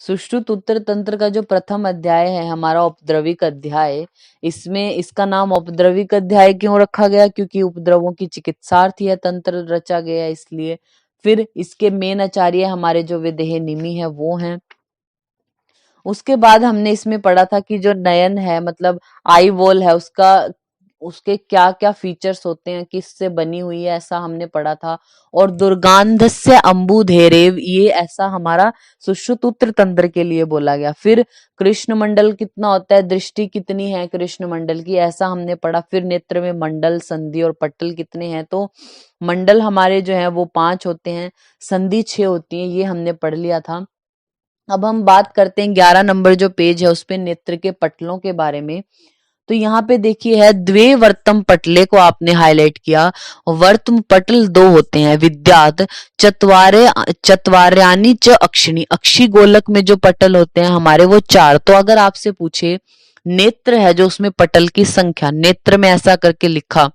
सुश्रुत उत्तर तंत्र का जो प्रथम अध्याय है हमारा उपद्रविक अध्याय, इसमें इसका नाम उपद्रविक अध्याय क्यों रखा गया? क्योंकि उपद्रवों की चिकित्सार्थ यह तंत्र रचा गया इसलिए। फिर इसके मेन आचार्य हमारे जो विदेह निमि है वो हैं। उसके बाद हमने इसमें पढ़ा था कि जो नयन है मतलब आई वॉल है उसके क्या क्या फीचर्स होते हैं, किससे बनी हुई है, ऐसा हमने पढ़ा था। और दुर्गांधस्य अंबुधेरेव, ये ऐसा हमारा सुश्रुत उत्तर तंत्र के लिए बोला गया। फिर कृष्ण मंडल कितना होता है, दृष्टि कितनी है कृष्ण मंडल की, ऐसा हमने पढ़ा। फिर नेत्र में मंडल, संधि और पटल कितने हैं, तो मंडल हमारे जो है वो 5 होते हैं, संधि 6 होती है, ये हमने पढ़ लिया था। अब हम बात करते हैं 11 नंबर जो पेज है उस पे नेत्र के पटलों के बारे में। तो यहाँ पे देखिए है द्वे वर्तम पटले को आपने हाईलाइट किया। वर्तम पटल 2 होते हैं, विद्यात चत्वार्यानि च अक्षिणी, अक्षी गोलक में जो पटल होते हैं हमारे वो 4। तो अगर आपसे पूछे नेत्र है जो उसमें पटल की संख्या, नेत्र में ऐसा करके लिखा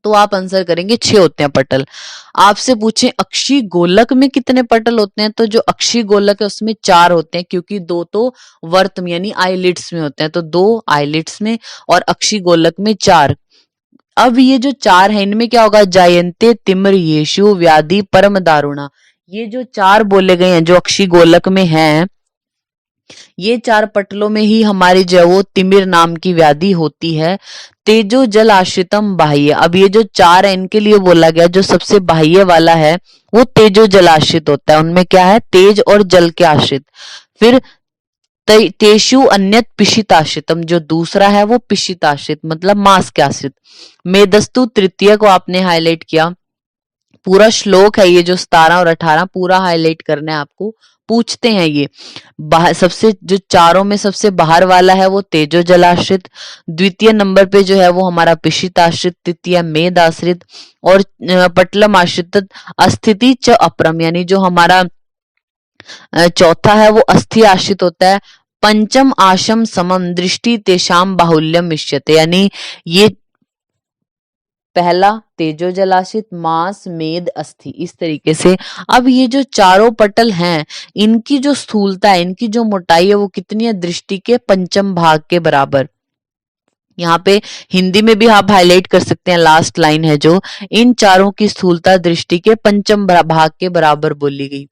तो आप आंसर करेंगे 6 होते हैं पटल। आपसे पूछे अक्षी गोलक में कितने पटल होते हैं, तो जो अक्षी गोलक है उसमें 4 होते हैं, क्योंकि 2 तो वर्त में यानी आईलिड्स में होते हैं, तो 2 आईलिड्स में और अक्षी गोलक में 4। अब ये जो 4 है इनमें क्या होगा, जायंते तिम्र येशु व्याधि परम दारुणा, ये जो 4 बोले गए हैं जो अक्षी गोलक में हैं, ये 4 पटलों में ही हमारी जो है वो तिमिर नाम की व्याधि होती है। तेजो जल आश्रितम बाह्य, अब ये जो 4 है इनके लिए बोला गया जो सबसे बाह्य वाला है वो तेजो जल आश्रित होता है, उनमें क्या है तेज और जल के आश्रित। फिर तेषु अन्यत पिशिताश्रितम, जो दूसरा है वो पिशिताश्रित मतलब मांस के आश्रित। मेदस्तु तृतीय को आपने हाईलाइट किया, पूरा श्लोक है ये जो 17 और 18 पूरा हाईलाइट करना है आपको, पूछते हैं ये। सबसे जो चारों में सबसे बाहर वाला है वो तेजो जलाश्रित, द्वितीय नंबर पे जो है वो हमारा पिशित आश्रित, तृतीय मेद आश्रित और पटलम आश्रित अस्थिति च अपरम, यानी जो हमारा चौथा है वो अस्थि आश्रित होता है। पंचम आशम समम दृष्टि तेषाम बाहुल्यम मिश्यते, यानी ये पहला तेजो जलाशित, मांस, मेद, अस्थि, इस तरीके से। अब ये जो चारों पटल हैं इनकी जो स्थूलता है, इनकी जो मोटाई है वो कितनी है, दृष्टि के पंचम भाग के बराबर। यहाँ पे हिंदी में भी आप हाईलाइट कर सकते हैं, लास्ट लाइन है जो, इन चारों की स्थूलता दृष्टि के पंचम भाग के बराबर बोली गई।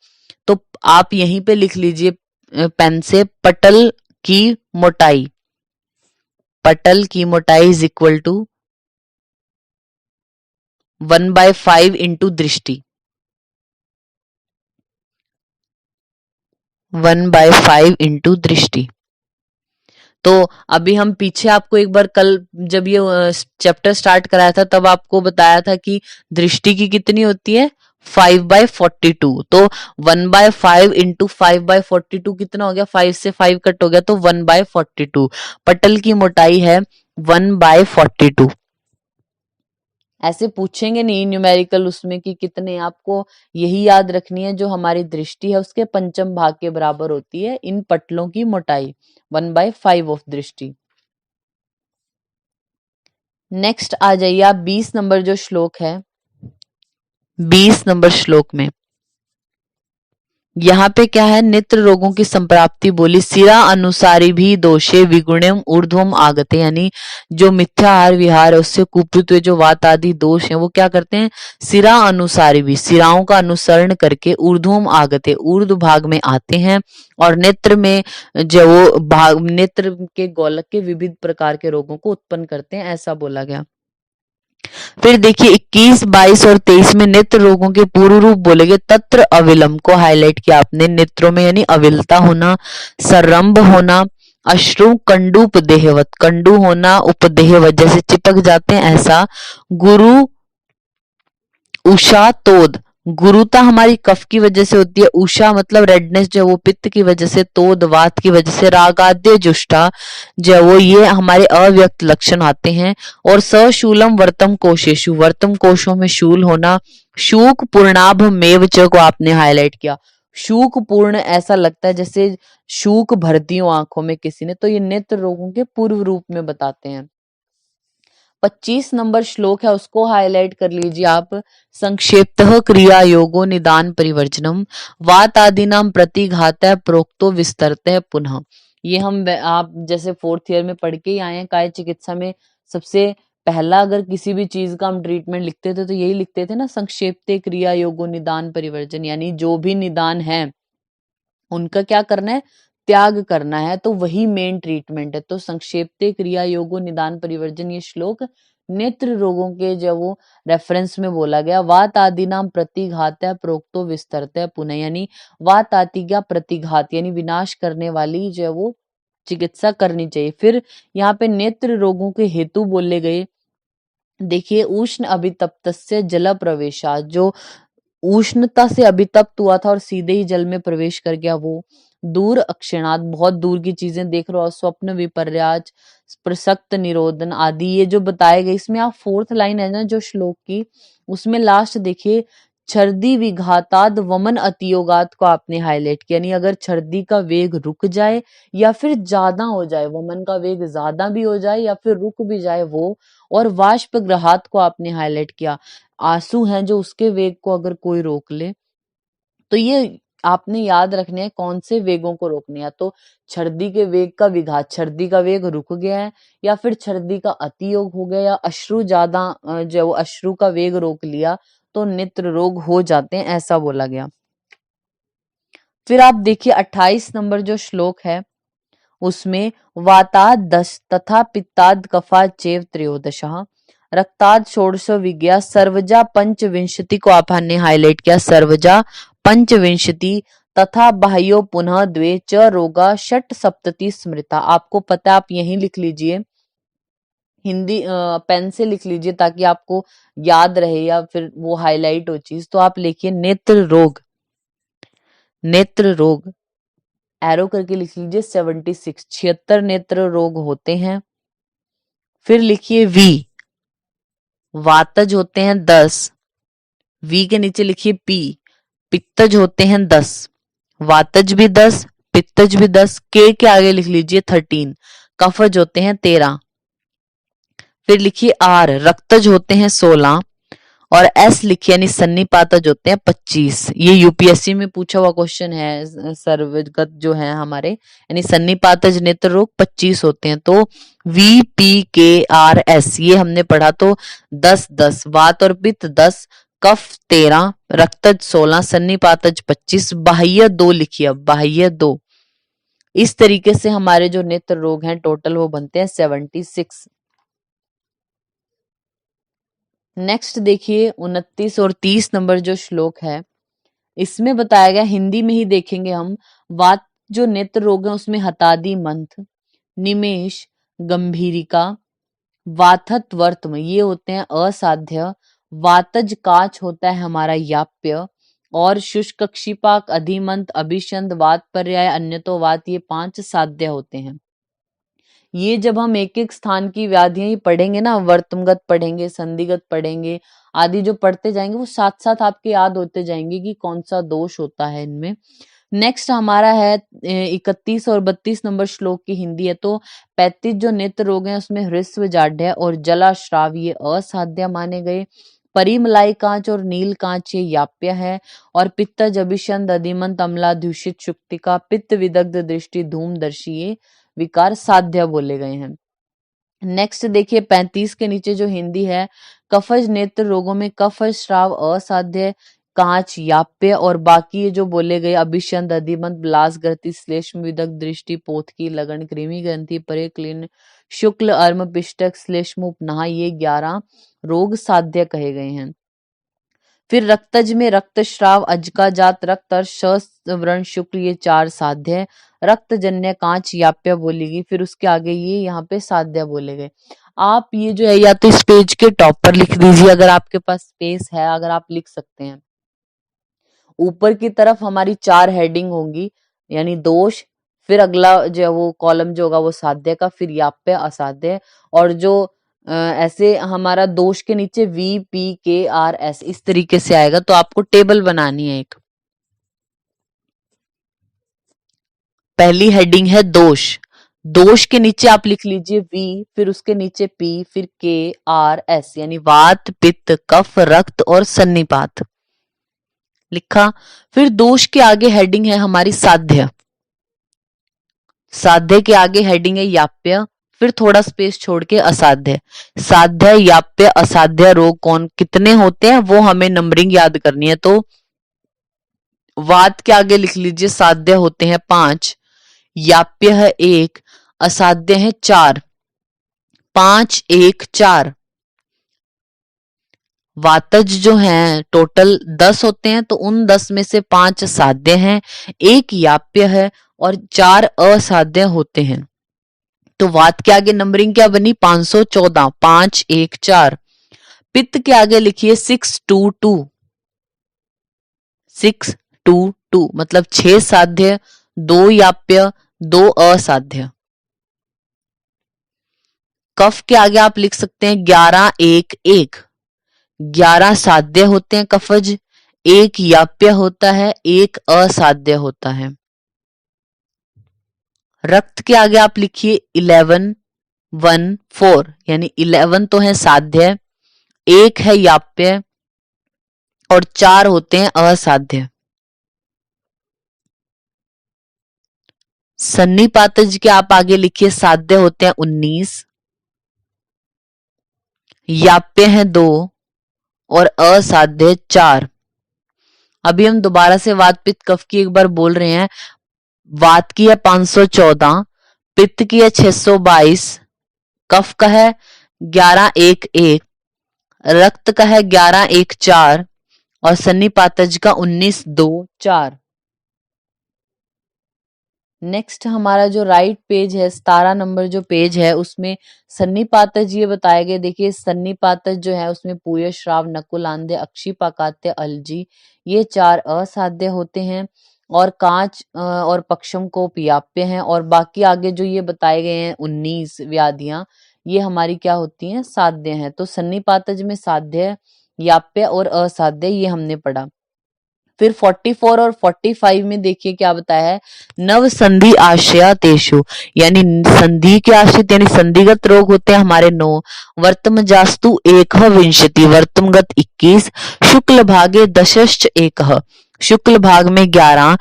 तो आप यहीं पे लिख लीजिए पेन से, पटल की मोटाई, पटल की मोटाई इज इक्वल टू 1/5 इंटू दृष्टि, 1/5 इंटू दृष्टि। तो अभी हम पीछे आपको एक बार कल जब ये चैप्टर स्टार्ट कराया था तब आपको बताया था कि दृष्टि की कितनी होती है 5/42, तो 1/5 इंटू 5/42 कितना हो गया, 5 से 5 कट हो गया तो 1/42। पटल की मोटाई है 1/42। ऐसे पूछेंगे नहीं न्यूमेरिकल उसमें कि कितने, आपको यही याद रखनी है जो हमारी दृष्टि है उसके पंचम भाग के बराबर होती है इन पटलों की मोटाई, 1/5 ऑफ दृष्टि। नेक्स्ट आ जाइए आप 20 नंबर जो श्लोक है, 20 नंबर श्लोक में यहाँ पे क्या है, नेत्र रोगों की संप्राप्ति बोली, सिरा अनुसारी भी दोषे विगुणम ऊर्ध्वम आगते, यानी जो मिथ्या आहार विहार है उससे कुपित हुए जो वात आदि दोष हैं वो क्या करते हैं, सिरा अनुसारी भी, सिराओं का अनुसरण करके ऊर्ध्वम आगते, ऊर्ध्व भाग में आते हैं और नेत्र में जो वो भाग, नेत्र के गोलक के विविध प्रकार के रोगों को उत्पन्न करते हैं, ऐसा बोला गया। फिर देखिए 21, 22 और 23 में नेत्र रोगों के पूर्व रूप बोले गए, तत्र अविलम को हाईलाइट किया आपने, नेत्रों में यानी अविलता होना, सरंभ होना, अश्रु कंडू उपदेहवत, कंडू होना उपदेहवत जैसे चिपक जाते हैं ऐसा, गुरु उषा तोद, गुरुता हमारी कफ की वजह से होती है, उषा मतलब रेडनेस जो वो पित्त की वजह से, तोद वात की वजह से, रागाद्य जुष्टा जो वो ये हमारे अव्यक्त लक्षण आते हैं। और सशूलम वर्तम कोशेशु, वर्तम कोशों में शूल होना, शूक पूर्णाभ मेव च को आपने हाईलाइट किया, शूक पूर्ण ऐसा लगता है जैसे शूक भरती हो आंखों में किसी ने, तो ये नेत्र रोगों के पूर्व रूप में बताते हैं। 25 नंबर श्लोक है उसको हाईलाइट कर लीजिए आप। संक्षेप्तः क्रिया योगो निदान परिवर्जनम वात आदिनां प्रतिघातः प्रोक्तो विस्तरतः पुनः। ये हम आप जैसे 4th ईयर में पढ़ के ही आए हैं काय चिकित्सा में। सबसे पहला अगर किसी भी चीज का हम ट्रीटमेंट लिखते थे तो यही लिखते थे ना, संक्षेप्ते क्रिया योगो निदान परिवर्जन, यानी जो भी निदान है उनका क्या करना है, त्याग करना है, तो वही मेन ट्रीटमेंट है। तो संक्षेप्ते क्रिया योगो निदान परिवर्जन ये श्लोक नेत्र रोगों के जो वो रेफरेंस में बोला गया। वात आदि नाम प्रतिघात प्रोक्तो विस्तरत पुनः, यानी वात आदि का प्रतिघात यानी विनाश करने वाली जो वो चिकित्सा करनी चाहिए। फिर यहाँ पे नेत्र रोगों के हेतु बोले गए। देखिए उष्ण अभितप्तस्य जल प्रवेशा, जो उष्णता से अभितप्त हुआ था और सीधे ही जल में प्रवेश कर गया वो। दूर अक्षिणात, बहुत दूर की चीजें देख रहे हो, स्वप्न विपर्याज, प्रसक्त निरोधन आदि ये जो बताए गए। इसमें आप 4th लाइन है ना जो श्लोक की, उसमें लास्ट देखिए छर्दी विघाताद वमन अतियोगात को आपने हाईलाइट किया, यानी अगर छर्दी का वेग रुक जाए या फिर ज्यादा हो जाए, वमन का वेग ज्यादा भी हो जाए या फिर रुक भी जाए वो। और वाष्प ग्रहात को आपने हाईलाइट किया, आंसू हैं जो उसके वेग को अगर कोई रोक ले, तो ये आपने याद रखने हैं कौन से वेगों को रोकने हैं। तो छर्दी के वेग का विघात, छर्दी का वेग रुक गया है या फिर छर्दी का अतियोग हो गया या अश्रु ज्यादा जो अश्रु का वेग रोक लिया तो नेत्र रोग हो जाते हैं, ऐसा बोला गया। फिर आप देखिए 28 नंबर जो श्लोक है उसमें वाताद 10 तथा पित्ताद कफाद चेव त्रयोदशः रक्ताद षोडश विज्ञा सर्वजा पंचविंशति को आपने हाईलाइट किया। सर्वजा पंचविंशति तथा बाह्यो पुनः द्वे च रोगा षट सप्तति स्मृता। आपको पता है, आप यहीं लिख लीजिए, हिंदी पेन से लिख लीजिए ताकि आपको याद रहे या फिर वो हाईलाइट हो चीज। तो आप लिखिए नेत्र रोग, नेत्र रोग एरो करके लिख लीजिए 76, 76 नेत्र रोग होते हैं। फिर लिखिए वी, वातज होते हैं 10, वी के नीचे लिखिए पी, पित्तज होते हैं 10, वातज भी 10, पित्तज भी 10, के आगे लिख लीजिए 13, कफज होते हैं 13। फिर लिखिए आर, रक्तज होते हैं 16 और एस लिखिए यानी सन्निपातज होते हैं 25। ये यूपीएससी में पूछा हुआ क्वेश्चन है, सर्वगत जो है हमारे, यानी सन्निपातज नेत्र रोग 25 होते हैं। तो वी पी के आर एस ये हमने पढ़ा। तो 10 10, वात और पित्त 10, कफ 13, रक्तज 16, सन्निपातज 25, बाह्य 2 लिखिए, अब बाह्य 2। इस तरीके से हमारे जो नेत्र रोग हैं टोटल वो बनते हैं 76। नेक्स्ट देखिए 29 और 30 नंबर जो श्लोक है इसमें बताया गया, हिंदी में ही देखेंगे हम। वात जो नेत्र रोग है उसमें हतादि मंथ, निमेष, गंभीरिका, वातथ वर्तम ये होते हैं असाध्य, वातज काच होता है हमारा याप्य, और शुष्क क्षिपाक अधिमंत अभिषंद वात पर्याय अन्यतो वात ये 5 साध्य होते हैं। ये जब हम एक एक स्थान की व्याधियां ही पढ़ेंगे ना, वर्तमगत पढ़ेंगे, संधिगत पढ़ेंगे आदि जो पढ़ते जाएंगे वो साथ साथ आपके याद होते जाएंगे कि कौन सा दोष होता है इनमें। नेक्स्ट हमारा है 31 और 32 नंबर श्लोक की हिंदी है। तो 35 जो नेत्र रोग हैं उसमें हृस्व जाड्य और जलाश्राव ये असाध्य माने गए। परिमलाई कांच और नील कांच ये याप्य है, और पित्तज अभिषंद अधिमंत अम्ला दूषित शुक्तिका पित्त विदग्ध दृष्टि धूमदर्शी ये विकार साध्य बोले गए हैं। नेक्स्ट देखिए 35 के नीचे जो हिंदी है, कफज नेत्र रोगों में कफज श्राव असाध्य, कांच याप्य, और बाकी ये जो बोले गए अभिषंद अधिमंत ब्लास ग्रंथि श्लेष्म विदग्ध दृष्टि पोथकी लगन कृमि ग्रंथि परेक्लीन शुक्ल अर्म पिष्टक श्लेष्म उपनाह ये 11 रोग साध्य कहे गए हैं। फिर रक्तज में रक्तस्राव, अजका जात रक्त और व्रण शुक्ल ये 4 साध्य है। रक्तजन्य कांच याप्य बोलेगी, फिर उसके आगे ये यहाँ पे साध्य बोले गए। आप ये जो है या तो इस पेज के टॉप पर लिख दीजिए अगर आपके पास स्पेस है, अगर आप लिख सकते हैं। ऊपर की तरफ हमारी 4 हेडिंग होंगी, यानी दोष, फिर अगला जो है वो कॉलम जो होगा वो साध्य का, फिर याप्य असाध्य, और जो ऐसे हमारा दोष के नीचे वी पी के आर एस इस तरीके से आएगा। तो आपको टेबल बनानी है एक। पहली हेडिंग है दोष, दोष के नीचे आप लिख लीजिए वी, फिर उसके नीचे पी, फिर के आर एस, यानी वात पित्त कफ रक्त और सन्निपात लिखा। फिर दोष के आगे हेडिंग है हमारी साध्य, साध्य के आगे हेडिंग है याप्य, फिर थोड़ा स्पेस छोड़ के असाध्य। साध्य याप्य असाध्य रोग कौन कितने होते हैं वो हमें नंबरिंग याद करनी है। तो वात के आगे लिख लीजिए साध्य होते हैं 5, याप्य है 1, असाध्य है 4, 5 1 4। वातज जो हैं टोटल 10 होते हैं, तो उन 10 में से 5 साध्य हैं, 1 याप्य है और 4 असाध्य होते हैं। तो वात के आगे नंबरिंग क्या बनी 514, 5 1 4। पित्त के आगे लिखिए 6 2 2, 6 2 2 मतलब 6 साध्य 2 याप्य 2 असाध्य। कफ के आगे आप लिख सकते हैं 11 1 1, 11 साध्य होते हैं कफज, 1 याप्य होता है 1 असाध्य होता है। रक्त के आगे आप लिखिए 11 1 4, यानी 11 तो है साध्य, 1 है याप्य और 4 होते हैं असाध्य। सन्निपातज के आप आगे लिखिए साध्य होते हैं 19, याप्य है 2 और असाध्य 4। अभी हम दोबारा से वात पित्त कफ की एक बार बोल रहे हैं। वात की है 514, पित्त की है 622, कफ का है 11 1 1, रक्त का है 11 1 4 और सन्निपातज का 19 2 4। नेक्स्ट हमारा जो राइट पेज है 17 नंबर जो पेज है उसमें सन्निपातज ये बताए गए। देखिए सन्निपातज जो है उसमें पूय श्राव नकुल आंधे अक्षी पाकात्य अलजी ये 4 असाध्य होते हैं और कांच और पक्षम को याप्य हैं और बाकी आगे जो ये बताए गए हैं 19 व्याधियां ये हमारी क्या होती हैं साध्य हैं। तो सन्निपातज में साध्य याप्य और असाध्य ये हमने पढ़ा। फिर 44 और 45 में देखिए क्या बताया है, नव संधि आशया तेषु, यानी संधि के आश्रित यानी संधिगत रोग होते हैं हमारे 9, वर्तम जास्तु 1 वर्तमगत 21, शुक्ल भागे दशश्च 1, शुक्ल भाग में 11,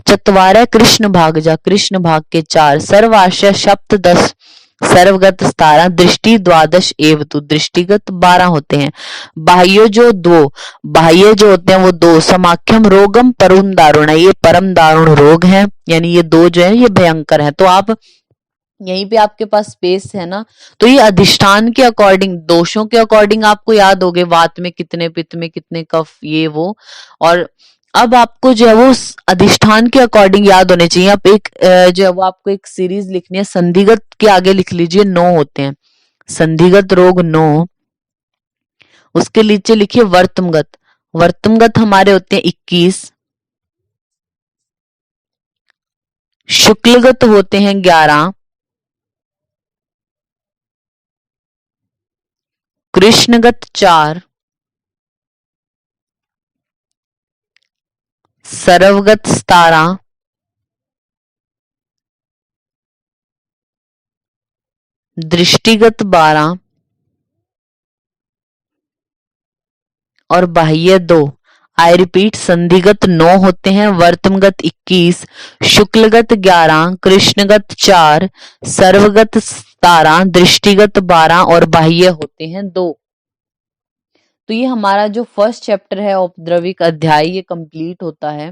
चतवार कृष्ण भाग जा कृष्ण भाग के 4, सर्वाशय सप्त 10, सर्वगत 17, दृष्टि द्वादश एवतु दृष्टिगत 12 होते हैं। बाह्य जो 2, बाह्य जो होते हैं वो 2, समाख्यम रोगम परम दारुण, ये परम दारुण रोग है, यानी ये 2 जो है ये भयंकर है। तो आप यहीं पे आपके पास स्पेस है ना, तो ये अधिष्ठान के अकॉर्डिंग दोषों के अकॉर्डिंग आपको याद होगे वात में कितने पित्त में कितने कफ ये वो, और अब आपको जो है वो अधिष्ठान के अकॉर्डिंग याद होने चाहिए। आप एक जो है वो आपको एक सीरीज लिखनी है, संधिगत के आगे लिख लीजिए 9 होते हैं, संधिगत रोग 9, उसके नीचे लिखिए वर्तमगत, वर्तमगत हमारे होते हैं 21, शुक्लगत होते हैं 11, कृष्णगत 4, सर्वगत 17, दृष्टिगत 12 और बाह्य 2। आई रिपीट, संधिगत 9 होते हैं, वर्तमगत 21, शुक्लगत 11, कृष्णगत 4, सर्वगत 17, दृष्टिगत 12 और बाह्य होते हैं 2। तो ये हमारा जो फर्स्ट चैप्टर है औपद्रविक अध्याय ये कंप्लीट होता है।